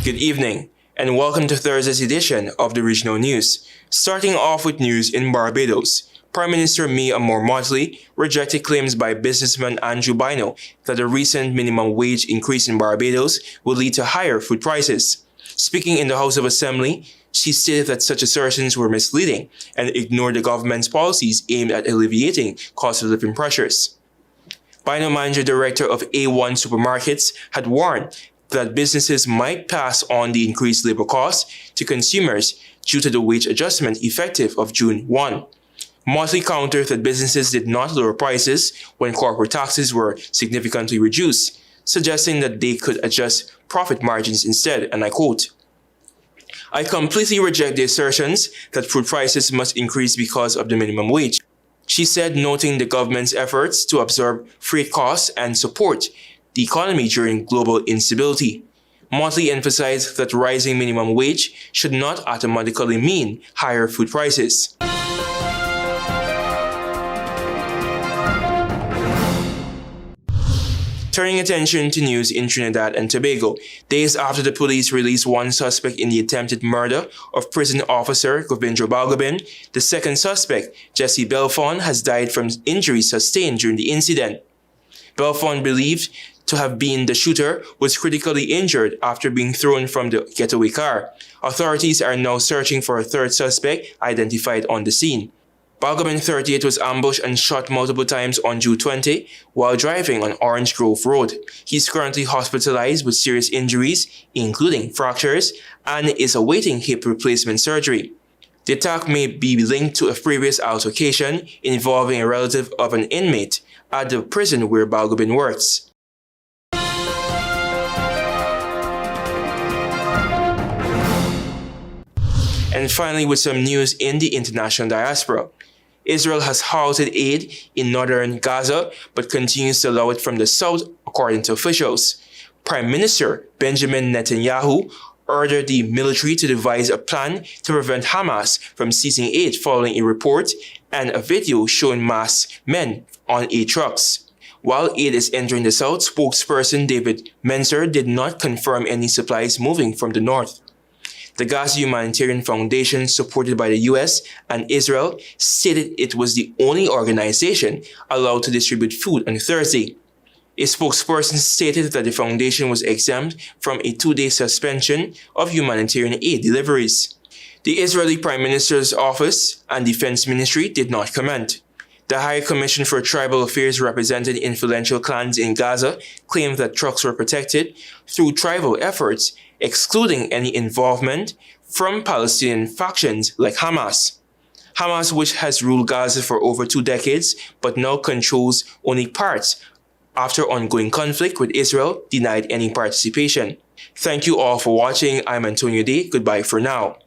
Good evening, and welcome to Thursday's edition of the Regional News. Starting off with news in Barbados, Prime Minister Mia Amor Mottley rejected claims by businessman Andrew Bynoe that the recent minimum wage increase in Barbados will lead to higher food prices. Speaking in the House of Assembly, she stated that such assertions were misleading and ignored the government's policies aimed at alleviating cost of living pressures. Bynoe manager director of A1 Supermarkets had warned that businesses might pass on the increased labor costs to consumers due to the wage adjustment effective of June 1. Mottley countered that businesses did not lower prices when corporate taxes were significantly reduced, suggesting that they could adjust profit margins instead, and I quote, "I completely reject the assertions that food prices must increase because of the minimum wage," she said, noting the government's efforts to absorb freight costs and support the economy during global instability. Mottley emphasized that rising minimum wage should not automatically mean higher food prices. Turning attention to news in Trinidad and Tobago, days after the police released one suspect in the attempted murder of prison officer Govindra Balgobin, the second suspect, Jesse Belfon, has died from injuries sustained during the incident. Belfon, believed to have been the shooter, was critically injured after being thrown from the getaway car. Authorities are now searching for a third suspect identified on the scene. Balgobin, 38, was ambushed and shot multiple times on June 20 while driving on Orange Grove Road. He is currently hospitalized with serious injuries, including fractures, and is awaiting hip replacement surgery. The attack may be linked to a previous altercation involving a relative of an inmate at the prison where Balgobin works. And finally, with some news in the international diaspora. Israel has halted aid in northern Gaza, but continues to allow it from the south, according to officials. Prime Minister Benjamin Netanyahu ordered the military to devise a plan to prevent Hamas from seizing aid following a report and a video showing masked men on aid trucks. While aid is entering the south, spokesperson David Menser did not confirm any supplies moving from the north. The Gaza Humanitarian Foundation, supported by the US and Israel, stated it was the only organization allowed to distribute food on Thursday. A spokesperson stated that the foundation was exempt from a 2-day suspension of humanitarian aid deliveries. The Israeli Prime Minister's office and Defense Ministry did not comment. The High Commission for Tribal Affairs represented influential clans in Gaza claimed that trucks were protected through tribal efforts, excluding any involvement from Palestinian factions like Hamas. Hamas, which has ruled Gaza for over 2 decades, but now controls only parts after ongoing conflict with Israel, denied any participation. Thank you all for watching. I'm Antonio Day. Goodbye for now.